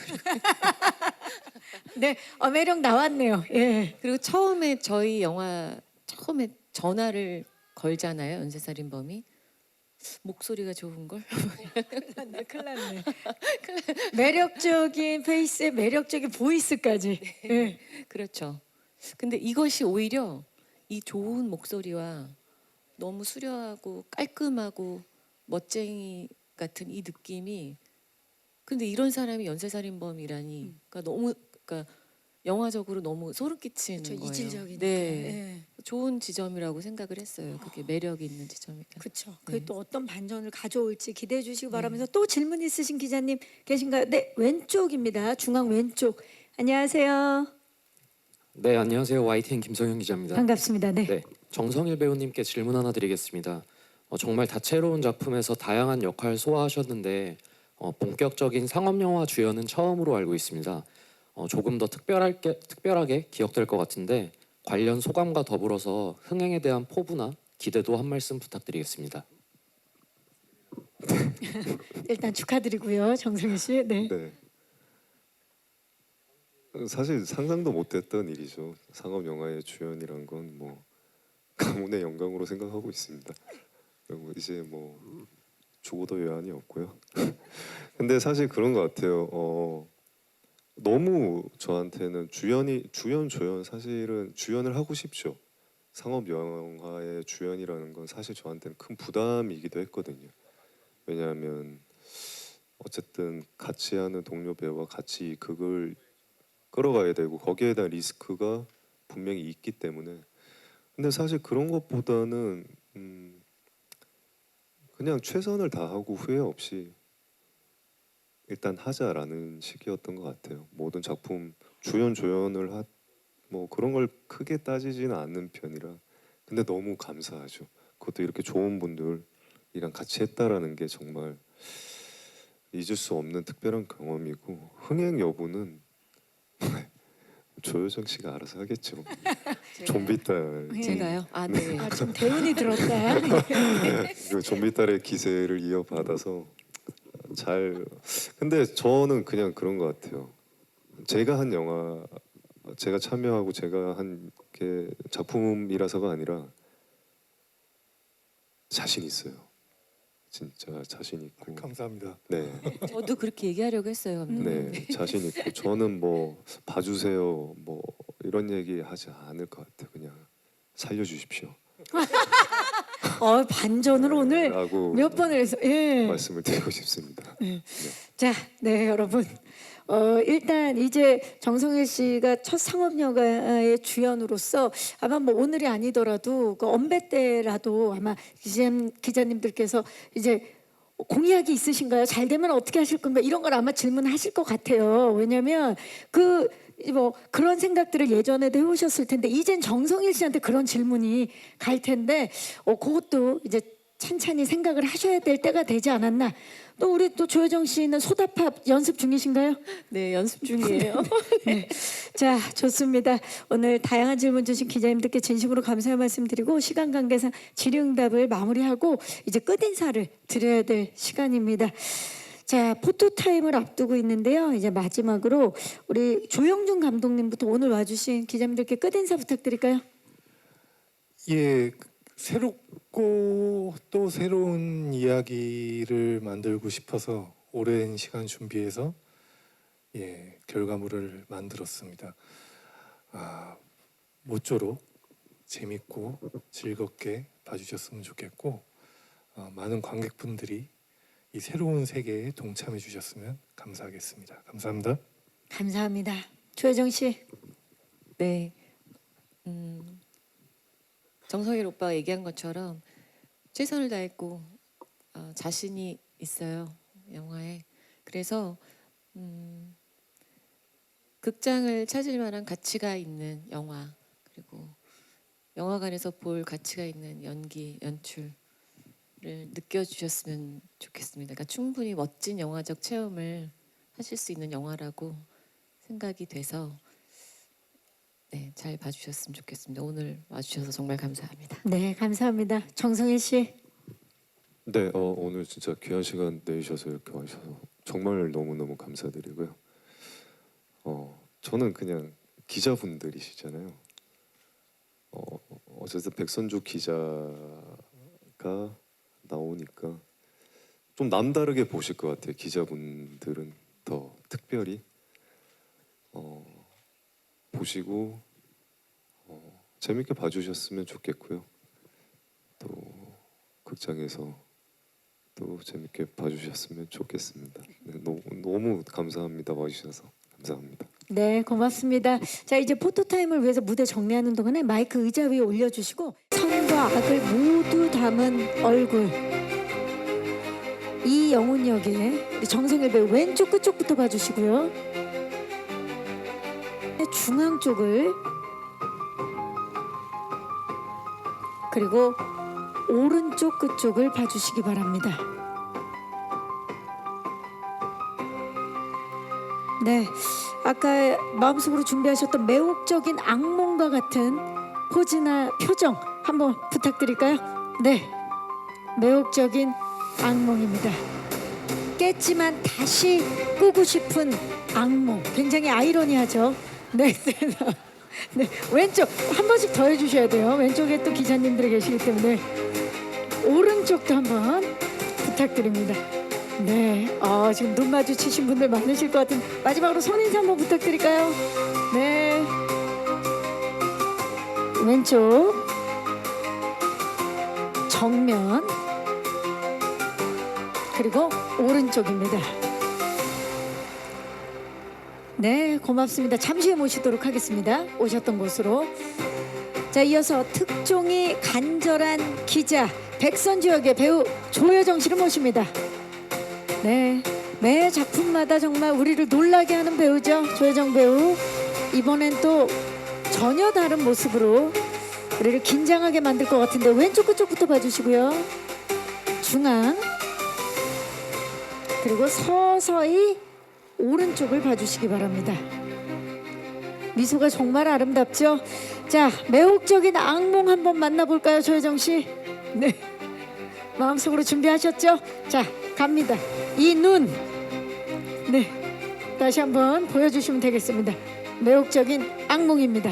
네, 매력 나왔네요. 예. 그리고 처음에 저희 영화 처음에 전화를 걸잖아요. 연쇄살인범이 목소리가 좋은 걸. 네, 큰일 났네. 매력적인 페이스에 매력적인 보이스까지. 예. 그렇죠. 근데 이것이 오히려 이 좋은 목소리와 너무 수려하고 깔끔하고 멋쟁이 같은 이 느낌이 근데 이런 사람이 연쇄살인범이라니 그러니까 너무 그러니까 영화적으로 너무 소름 끼치는 저 거예요. 이질적이니까. 네. 예. 좋은 지점이라고 생각을 했어요. 그게 매력 있는 지점이다. 그렇죠. 그게 네. 또 어떤 반전을 가져올지 기대해 주시기 바라면서 또 질문 있으신 기자님 계신가요? 네, 왼쪽입니다. 중앙 왼쪽. 안녕하세요. 네, 안녕하세요. YTN 김성현 기자입니다. 반갑습니다. 네. 네, 정성일 배우님께 질문 하나 드리겠습니다. 정말 다채로운 작품에서 다양한 역할 소화하셨는데 본격적인 상업 영화 주연은 처음으로 알고 있습니다. 조금 더 특별하게 기억될 것 같은데 관련 소감과 더불어서 흥행에 대한 포부나 기대도 한 말씀 부탁드리겠습니다. 일단 축하드리고요. 정승희 씨. 네. 네. 사실 상상도 못했던 일이죠. 상업 영화의 주연이란 건 뭐 가문의 영광으로 생각하고 있습니다. 그리고 이제 뭐 죽어도 외환이 없고요. 근데 사실 그런 것 같아요. 너무 저한테는 주연 조연 사실은 주연을 하고 싶죠. 상업 영화의 주연이라는 건 사실 저한테는 큰 부담이기도 했거든요. 왜냐하면 어쨌든 같이 하는 동료 배우와 같이 이 극을 끌어가야 되고 거기에 대한 리스크가 분명히 있기 때문에 근데 사실 그런 것보다는 그냥 최선을 다하고 후회 없이 일단 하자라는 식이었던 것 같아요. 모든 작품 주연 조연을 뭐 그런 걸 크게 따지지는 않는 편이라 근데 너무 감사하죠. 그것도 이렇게 좋은 분들이랑 같이 했다라는 게 정말 잊을 수 없는 특별한 경험이고 흥행 여부는 조효정 씨가 알아서 하겠죠. 좀비딸 제가요? 아, 네. 아, 좀 대운이 들었다. 그 좀비딸의 기세를 이어받아서 잘 근데 저는 그냥 그런 것 같아요. 제가 한 영화 제가 참여하고 제가 한 게 작품이라서가 아니라 자신 있어요. 진짜 자신 있고 감사합니다. 네, 저도 그렇게 얘기하려고 했어요. 감독님. 네 자신 있고 저는 뭐 봐주세요 뭐 이런 얘기 하지 않을 것 같아요. 그냥 살려주십시오. 반전을 오늘 라고 몇 번을 해서 예. 말씀을 드리고 싶습니다. 자, 네 여러분. 일단 이제 정성일 씨가 첫 상업 영화의 주연으로서 아마 뭐 오늘이 아니더라도 그 언배 때라도 아마 기자님들께서 이제 공약이 있으신가요? 잘 되면 어떻게 하실 건가? 이런 걸 아마 질문하실 것 같아요. 왜냐하면 뭐 그런 생각들을 예전에도 해오셨을 텐데 이젠 정성일 씨한테 그런 질문이 갈 텐데 그것도 이제 찬찬히 생각을 하셔야 될 때가 되지 않았나. 또 우리 또 조효정 씨는 소다팝 연습 중이신가요? 네, 연습 중이에요. 네. 자, 좋습니다. 오늘 다양한 질문 주신 기자님들께 진심으로 감사의 말씀드리고 시간 관계상 질의응답을 마무리하고 이제 끝인사를 드려야 될 시간입니다. 자, 포토타임을 앞두고 있는데요. 이제 마지막으로 우리 조영준 감독님부터 오늘 와주신 기자님들께 끝인사 부탁드릴까요? 예, 새롭고 또 새로운 이야기를 만들고 싶어서 오랜 시간 준비해서 결과물을 만들었습니다. 모쪼록 재밌고 즐겁게 봐주셨으면 좋겠고 많은 관객분들이 이 새로운 세계에 동참해 주셨으면 감사하겠습니다. 감사합니다. 감사합니다. 조효정 씨. 네. 정성일 오빠가 얘기한 것처럼 최선을 다했고 자신이 있어요. 영화에. 그래서 극장을 찾을 만한 가치가 있는 영화 그리고 영화관에서 볼 가치가 있는 연기, 연출을 느껴주셨으면 좋겠습니다. 그러니까 충분히 멋진 영화적 체험을 하실 수 있는 영화라고 생각이 돼서 네, 잘 봐주셨으면 좋겠습니다. 오늘 와주셔서 정말 감사합니다. 네, 감사합니다. 정성일 씨. 네, 오늘 진짜 귀한 시간 내주셔서 이렇게 와주셔서 정말 너무너무 감사드리고요. 저는 그냥 기자분들이시잖아요. 어쨌든 백선주 기자가 나오니까 좀 남다르게 보실 것 같아요. 기자분들은 더 특별히 보시고 재밌게 봐주셨으면 좋겠고요. 또 극장에서 또 재밌게 봐주셨으면 좋겠습니다. 네, 너무 감사합니다. 와주셔서 감사합니다. 네, 고맙습니다. 자, 이제 포토타임을 위해서 무대 정리하는 동안에 마이크 의자 위에 올려주시고 선과 악을 모두 담은 얼굴 이영훈 역의 정성일 배우 왼쪽 끝쪽부터 봐주시고요. 중앙 쪽을 그리고 오른쪽 끝쪽을 봐주시기 바랍니다. 네, 아까 마음속으로 준비하셨던 매혹적인 악몽과 같은 포즈나 표정 한번 부탁드릴까요? 네, 매혹적인 악몽입니다. 깼지만 다시 꾸고 싶은 악몽, 굉장히 아이러니하죠. 네, 네, 왼쪽 한 번씩 더 해주셔야 돼요. 왼쪽에 또 기자님들이 계시기 때문에 오른쪽도 한번 부탁드립니다. 네, 지금 눈 마주치신 분들 많으실 것 같은 마지막으로 손인사 한번 부탁드릴까요? 네, 왼쪽 정면 그리고 오른쪽입니다. 네, 고맙습니다. 잠시 후에 모시도록 하겠습니다. 오셨던 곳으로. 자, 이어서 특종이 간절한 기자 백선주 역의 배우 조여정 씨를 모십니다. 네, 매 작품마다 정말 우리를 놀라게 하는 배우죠. 조여정 배우. 이번엔 또 전혀 다른 모습으로 우리를 긴장하게 만들 것 같은데 왼쪽 끝쪽부터 봐주시고요. 중앙 그리고 서서히 오른쪽을 봐주시기 바랍니다. 미소가 정말 아름답죠. 자, 매혹적인 악몽 한번 만나볼까요, 조여정 씨? 네, 마음속으로 준비하셨죠? 자, 갑니다. 이 눈, 네, 다시 한번 보여주시면 되겠습니다. 매혹적인 악몽입니다.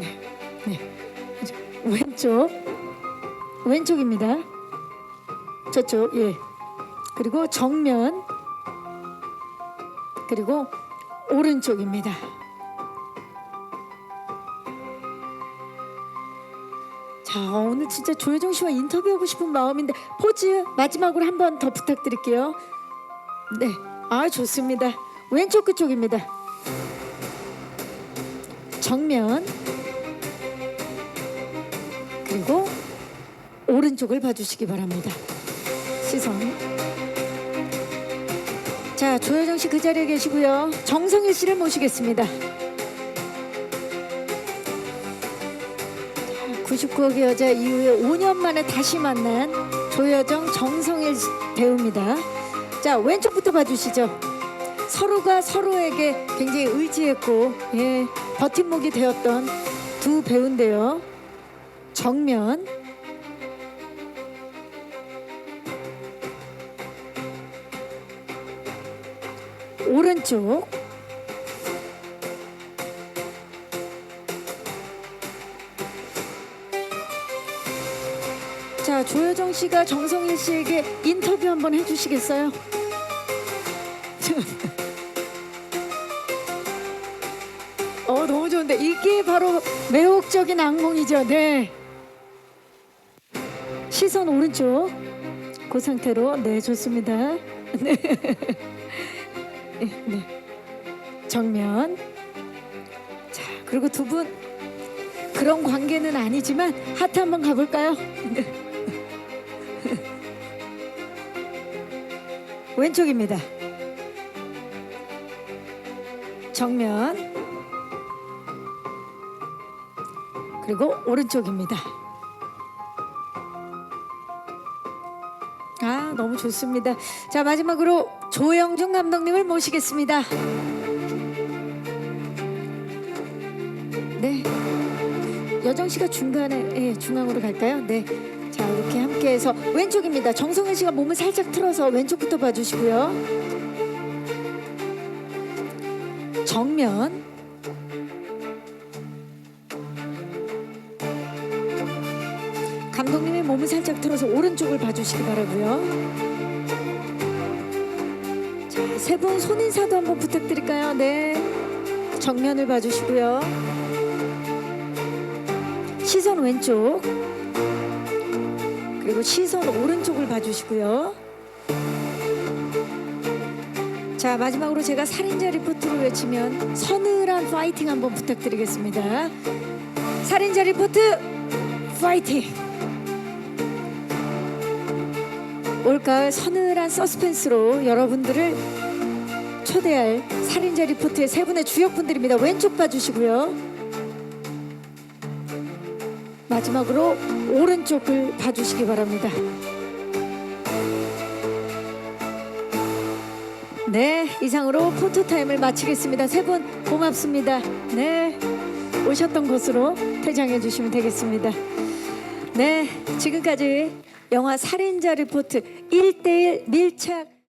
네, 네, 왼쪽입니다. 저쪽, 예. 그리고 정면, 그리고 오른쪽입니다. 자, 오늘 진짜 조여정 씨와 인터뷰하고 싶은 마음인데 포즈 마지막으로 한 번 더 부탁드릴게요. 네, 좋습니다. 왼쪽 끝쪽입니다. 정면 그리고 오른쪽을 봐주시기 바랍니다. 시선. 자, 조여정 씨 그 자리에 계시고요. 정성일 씨를 모시겠습니다. 99억의 여자 이후에 5년 만에 다시 만난 조여정, 정성일 배우입니다. 자, 왼쪽부터 봐주시죠. 서로가 서로에게 굉장히 의지했고 버팀목이 되었던 두 배우인데요. 정면 오른쪽 자, 조여정 씨가 정성일 씨에게 인터뷰 한번 해주시겠어요? 너무 좋은데 이게 바로 매혹적인 악몽이죠. 네, 시선 오른쪽 그 상태로. 네, 좋습니다. 네. 네. 정면. 자, 그리고 두 분 그런 관계는 아니지만 하트 한번 가볼까요? 네. 왼쪽입니다. 정면 그리고 오른쪽입니다. 너무 좋습니다. 자, 마지막으로 조영준 감독님을 모시겠습니다. 네, 여정 씨가 중간에 중앙으로 갈까요? 네, 자, 이렇게 함께해서 왼쪽입니다. 정성현 씨가 몸을 살짝 틀어서 왼쪽부터 봐주시고요. 정면. 감독님이 몸을 살짝 틀어서 오른쪽을 봐주시기 바라고요. 자, 세 분 손인사도 한번 부탁드릴까요? 네. 정면을 봐주시고요. 시선 왼쪽. 그리고 시선 오른쪽을 봐주시고요. 자, 마지막으로 제가 살인자 리포트를 외치면 서늘한 파이팅 한번 부탁드리겠습니다. 살인자 리포트 파이팅! 올가을 서늘한 서스펜스로 여러분들을 초대할 살인자 리포트의 세 분의 주역분들입니다. 왼쪽 봐주시고요. 마지막으로 오른쪽을 봐주시기 바랍니다. 네, 이상으로 포토타임을 마치겠습니다. 세 분 고맙습니다. 네, 오셨던 곳으로 퇴장해 주시면 되겠습니다. 네, 지금까지 영화 살인자 리포트 1:1 밀착